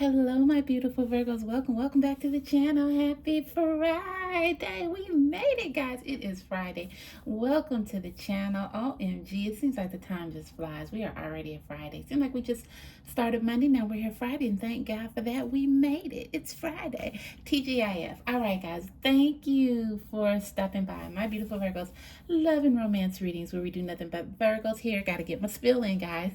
Hello, my beautiful Virgos. Welcome back to the channel. Happy Friday. We made it, guys. It is Friday. Welcome to the channel. OMG, it seems like the time just flies. We are already at Friday. Seems like we just started Monday. Now we're here Friday, and thank God for that. We made it. It's Friday. TGIF. All right, guys. Thank you for stopping by. My beautiful Virgos. Love and romance readings where we do nothing but Virgos here. Got to get my spill in, guys.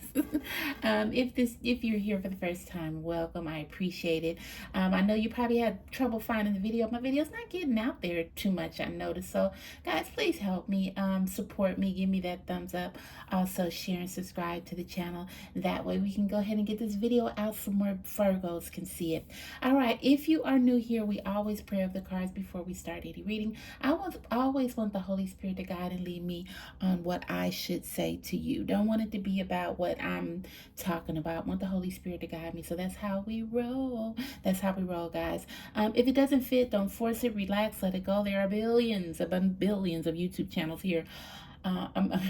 If you're here for the first time, welcome. I appreciate it. I know you probably had trouble finding the video. My video's not getting out there too much, I noticed. So, guys, please help me, support me, give me that thumbs up. Also, share and subscribe to the channel. That way we can go ahead and get this video out so more Virgos can see it. All right, if you are new here, we always pray over the cards before we start any reading. I always want the Holy Spirit to guide and lead me on what I should say to you. Don't want it to be about what I'm talking about. I want the Holy Spirit to guide me. So that's how we roll. That's how we roll, guys. If it doesn't fit, don't force it. Relax, let it go. There are billions of YouTube channels here.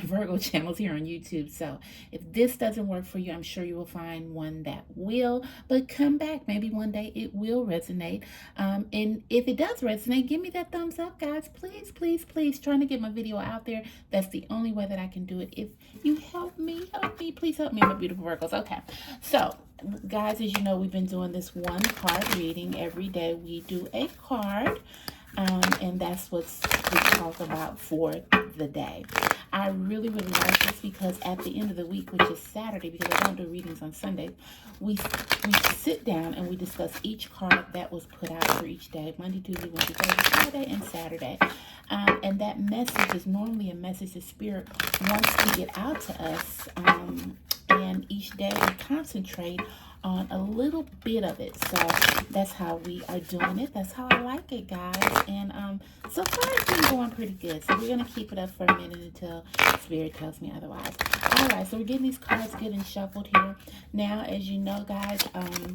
Virgo channels here on YouTube. So if this doesn't work for you, I'm sure you will find one that will. But come back. Maybe one day it will resonate. And if it does resonate, give me that thumbs up, guys. Please, please, please. Trying to get my video out there. That's the only way that I can do it. If you help me, please help me, my beautiful Virgos. Okay. So, guys, as you know, we've been doing this one card reading. Every day we do a card. And that's what we talk about for the day. I really like this because at the end of the week, which is Saturday, because I don't do readings on Sundays, we sit down and we discuss each card that was put out for each day: Monday, Tuesday, Wednesday, Thursday, Friday, and Saturday. And that message is normally a message the Spirit wants to get out to us. And each day we concentrate on a little bit of it. So that's how we are doing it. That's how I like it, guys. And so far it's been going pretty good. So we're going to keep it up for a minute until Spirit tells me otherwise. All right, so we're getting these cards good and shuffled here. Now, as you know, guys,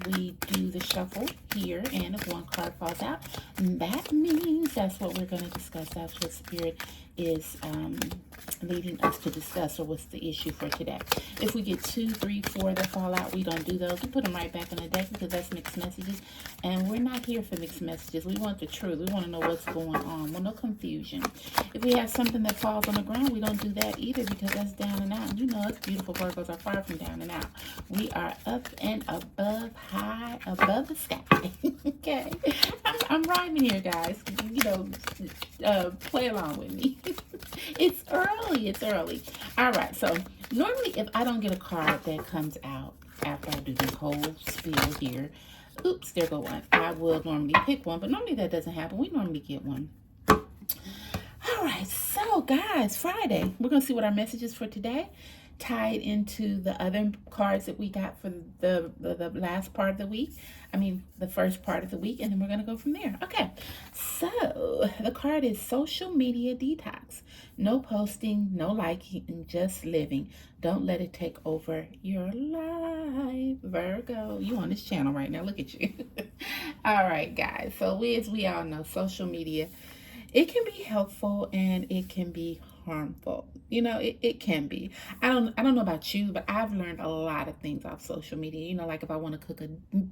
we do the shuffle here. And if one card falls out, that means that's what we're going to discuss. That's what Spirit is leading us to discuss, or what's the issue for today. If we get 2, 3, 4 that fall out, we don't do those. We put them right back in the deck because that's mixed messages, and we're not here for mixed messages. We want the truth. We want to know what's going on. Well, no confusion. If we have something that falls on the ground, we don't do that either because that's down and out. You know, us beautiful Virgos are far from down and out. We are up and above, high above the sky. Okay, I'm rhyming here, guys. You know, play along with me. It's early. It's early. All right. So normally, if I don't get a card that comes out after I do the whole spiel here, oops, there go one. I will normally pick one, but normally that doesn't happen. We normally get one. All right. So, guys, Friday, we're gonna see what our message is for today, tied into the other cards that we got for the last part of the week. I mean, the first part of the week, and then we're going to go from there. Okay, so the card is social media detox. No posting, no liking, just living. Don't let it take over your life. Virgo, you on this channel right now. Look at you. All right, guys. So as we all know, social media, it can be helpful and it can be harmful. You know, it can be. I don't know about you, but I've learned a lot of things off social media. You know, like if I want to cook a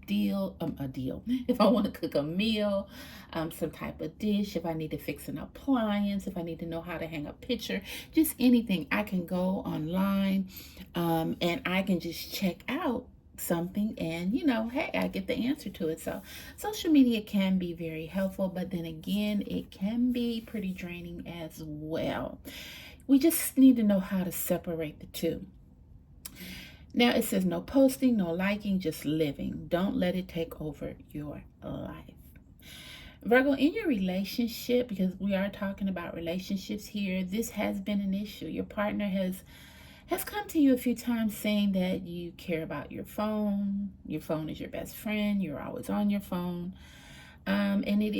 deal, if I want to cook a meal, some type of dish, if I need to fix an appliance, if I need to know how to hang a picture, just anything, I can go online, and I can just check out something, and you know, hey, I get the answer to it. So social media can be very helpful, but then again, it can be pretty draining as well. We just need to know how to separate the two. Now it says no posting, no liking, just living. Don't let it take over your life. Virgo, in your relationship, because we are talking about relationships here, this has been an issue. Your partner has come to you a few times saying that you care about your phone. Your phone is your best friend. You're always on your phone. And it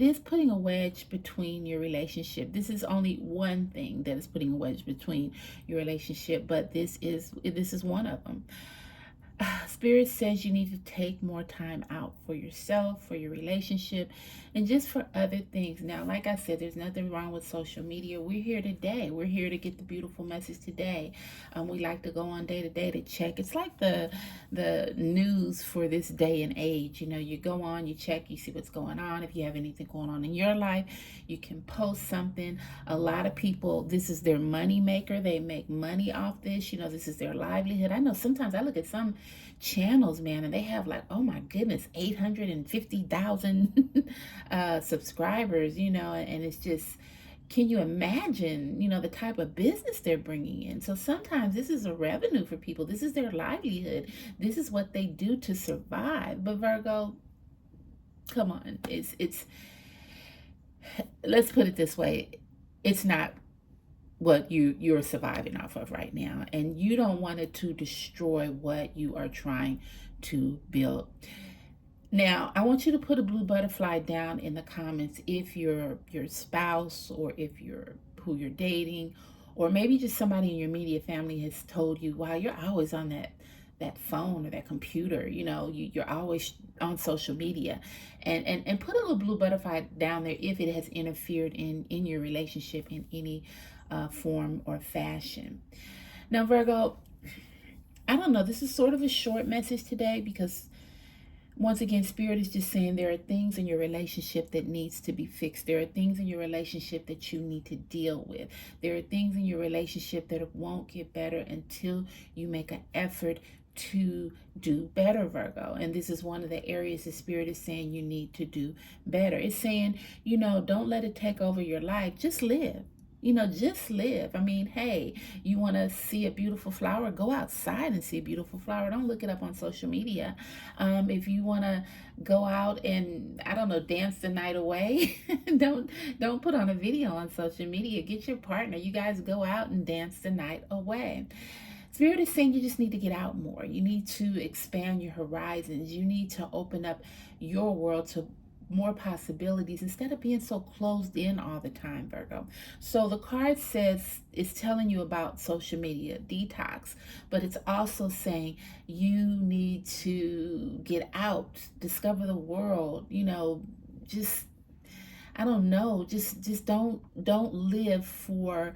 is putting a wedge between your relationship. This is only one thing that is putting a wedge between your relationship, but this is one of them. Spirit says you need to take more time out for yourself, for your relationship, and just for other things. Now, like I said, there's nothing wrong with social media. We're here today. We're here to get the beautiful message today. We like to go on day to day to check. It's like the news for this day and age. You know, you go on, you check, you see what's going on. If you have anything going on in your life, you can post something. A lot of people, this is their money maker. They make money off this. You know, this is their livelihood. I know sometimes I look at some channels, man, and they have like, oh my goodness, 850,000 subscribers, you know, and it's just, can you imagine, you know, the type of business they're bringing in? So sometimes this is a revenue for people. This is their livelihood. This is what they do to survive. But Virgo, come on, it's let's put it this way, it's not what you're surviving off of right now, and you don't want it to destroy what you are trying to build. Now, I want you to put a blue butterfly down in the comments if your spouse, or if you're who you're dating, or maybe just somebody in your immediate family has told you, wow, you're always on that phone or that computer, you know, you're always on social media. And put a little blue butterfly down there if it has interfered in your relationship in any form or fashion. Now, Virgo, I don't know, this is sort of a short message today because once again, Spirit is just saying there are things in your relationship that needs to be fixed. There are things in your relationship that you need to deal with. There are things in your relationship that won't get better until you make an effort to do better, Virgo. And this is one of the areas the Spirit is saying you need to do better. It's saying, you know, don't let it take over your life. Just live. You know, just live. I mean, hey, you want to see a beautiful flower? Go outside and see a beautiful flower. Don't look it up on social media. If you want to go out and, I don't know, dance the night away, don't put on a video on social media. Get your partner. You guys go out and dance the night away. Spirit is saying you just need to get out more. You need to expand your horizons. You need to open up your world to more possibilities instead of being so closed in all the time, Virgo. So the card says, it's telling you about social media detox, but it's also saying you need to get out, discover the world, you know, just, I don't know, just don't live for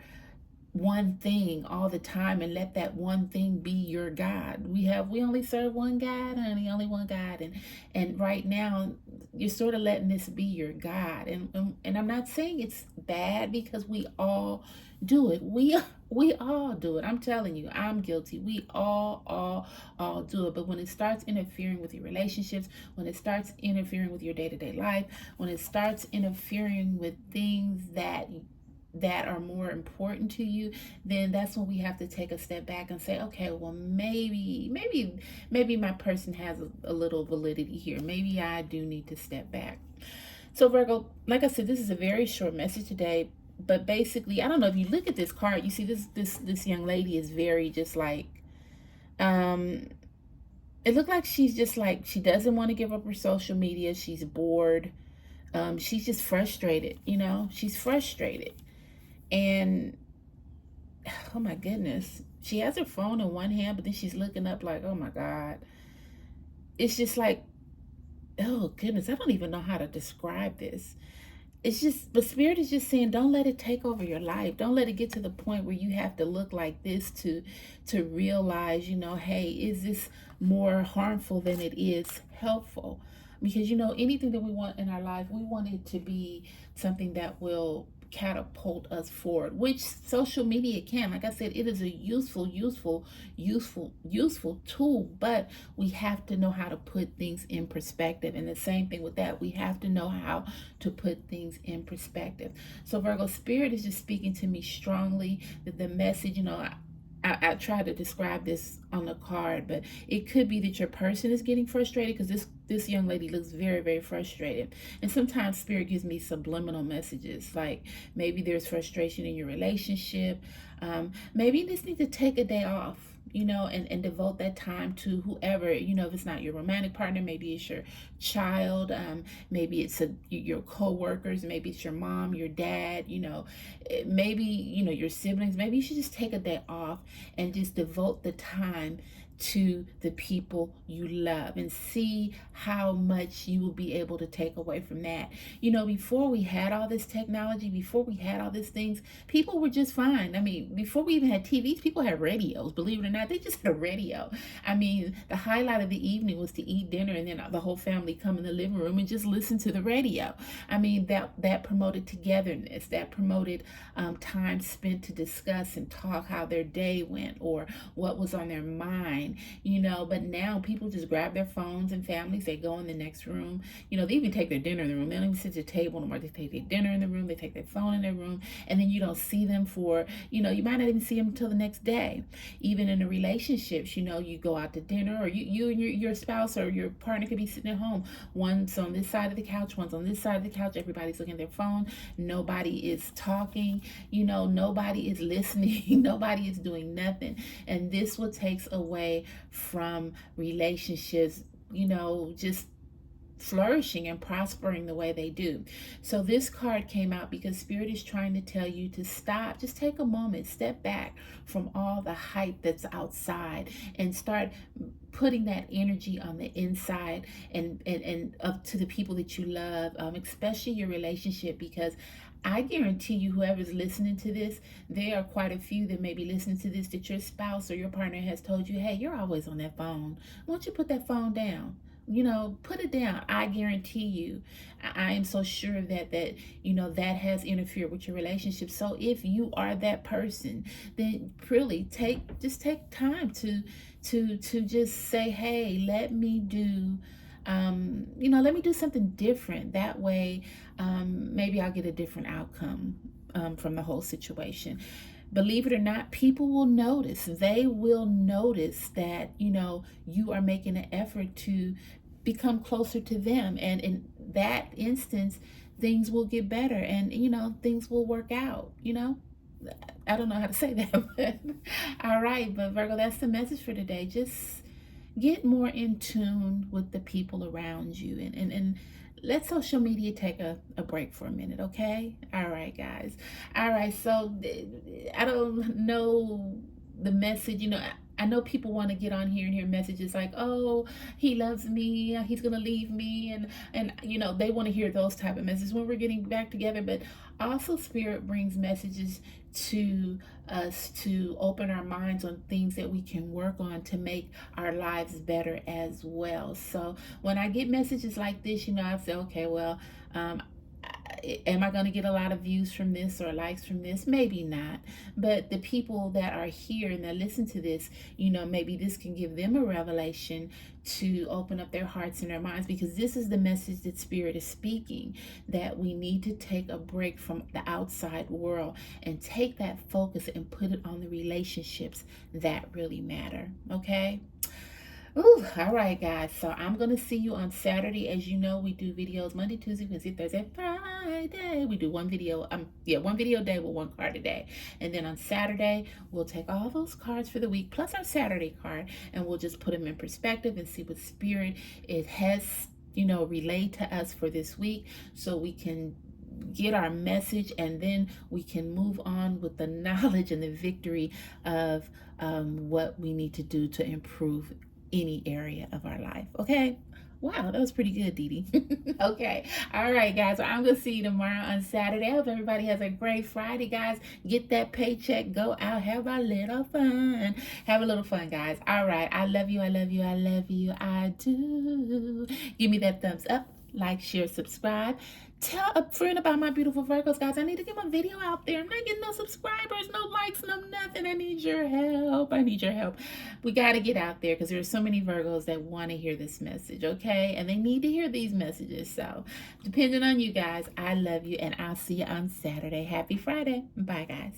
one thing all the time and let that one thing be your God. We only serve one God, honey, only one God. And right now you're sort of letting this be your God. And I'm not saying it's bad because we all do it. We all do it. I'm telling you, I'm guilty. We all do it. But when it starts interfering with your relationships, when it starts interfering with your day-to-day life, when it starts interfering with things that are more important to you, then that's when we have to take a step back and say, okay, well, maybe my person has a little validity here. Maybe I do need to step back. So Virgo, like I said, this is a very short message today, but basically, I don't know, if you look at this card, you see this young lady is very just like, it looked like she's just like, she doesn't want to give up her social media. She's bored. She's just frustrated, you know, she's frustrated. And oh my goodness, she has her phone in one hand, but then she's looking up like, oh my God. It's just like, oh goodness, I don't even know how to describe this. It's just, but Spirit is just saying, don't let it take over your life. Don't let it get to the point where you have to look like this to realize, you know, hey, is this more harmful than it is helpful? Because, you know, anything that we want in our life, we want it to be something that will catapult us forward, which social media can. Like I said, it is a useful tool, but we have to know how to put things in perspective. And the same thing with that, we have to know how to put things in perspective. So Virgo, Spirit is just speaking to me strongly that the message, you know, I try to describe this on the card, but it could be that your person is getting frustrated, because this young lady looks very frustrated. And sometimes Spirit gives me subliminal messages, like maybe there's frustration in your relationship. Maybe you just need to take a day off, you know, and devote that time to whoever, you know, if it's not your romantic partner, maybe it's your child, maybe it's your co-workers, maybe it's your mom, your dad, you know, maybe, you know, your siblings. Maybe you should just take a day off and just devote the time to the people you love, and see how much you will be able to take away from that. You know, before we had all this technology, before we had all these things, people were just fine. I mean, before we even had TVs, people had radios. Believe it or not, they just had a radio. I mean, the highlight of the evening was to eat dinner and then the whole family come in the living room and just listen to the radio. I mean, that promoted togetherness, that promoted time spent to discuss and talk how their day went or what was on their mind, you know. But now people just grab their phones, and families, they go in the next room. You know, they even take their dinner in the room. They don't even sit at the table no more. They take their dinner in the room, they take their phone in their room, and then you don't see them for, you know, you might not even see them until the next day. Even in the relationships, you know, you go out to dinner, or you and your spouse or your partner could be sitting at home. One's on this side of the couch, one's on this side of the couch. Everybody's looking at their phone. Nobody is talking, you know, nobody is listening. Nobody is doing nothing. And this will take away from relationships, you know, just flourishing and prospering the way they do. So this card came out because Spirit is trying to tell you to stop. Just take a moment, step back from all the hype that's outside, and start putting that energy on the inside, and up to the people that you love, especially your relationship, because I guarantee you, whoever's listening to this, there are quite a few that may be listening to this, that your spouse or your partner has told you, hey, you're always on that phone. Why don't you put that phone down? You know, put it down. I guarantee you, I am so sure that you know, that has interfered with your relationship. So if you are that person, then really take time to just say, hey, let me do you know, let me do something different. That way, maybe I'll get a different outcome from the whole situation. Believe it or not, people will notice. They will notice that, you know, you are making an effort to become closer to them. And in that instance, things will get better, and, you know, things will work out, you know. I don't know how to say that, but all right. But Virgo, that's the message for today. Just get more in tune with the people around you, and let social media take a break for a minute, okay? All right, guys. All right, so I don't know the message, you know. I know people want to get on here and hear messages like, oh, he loves me, he's gonna leave me, and you know, they want to hear those type of messages when we're getting back together. But also Spirit brings messages to us to open our minds on things that we can work on to make our lives better as well. So when I get messages like this, you know, I say, okay, well, am I going to get a lot of views from this or likes from this? Maybe not. But the people that are here and that listen to this, you know, maybe this can give them a revelation to open up their hearts and their minds, because this is the message that Spirit is speaking, that we need to take a break from the outside world and take that focus and put it on the relationships that really matter. Okay? Ooh, all right, guys. So I'm going to see you on Saturday. As you know, we do videos Monday, Tuesday, Wednesday, Thursday, Friday. We do one video a day with one card a day. And then on Saturday, we'll take all those cards for the week plus our Saturday card, and we'll just put them in perspective and see what Spirit it has, you know, relayed to us for this week, so we can get our message, and then we can move on with the knowledge and the victory of what we need to do to improve any area of our life. Okay? Wow, that was pretty good, Dee Dee. Okay. All right, guys. Well, I'm going to see you tomorrow on Saturday. I hope everybody has a great Friday, guys. Get that paycheck. Go out. Have a little fun. Have a little fun, guys. All right. I love you. I love you. I love you. I do. Give me that thumbs up. Like, share, subscribe. Tell a friend about my beautiful Virgos, guys. I need to get my video out there. I'm not getting no subscribers, no likes, no nothing. I need your help. I need your help. We got to get out there, because there are so many Virgos that want to hear this message, okay? And they need to hear these messages. So, depending on you guys, I love you, and I'll see you on Saturday. Happy Friday. Bye, guys.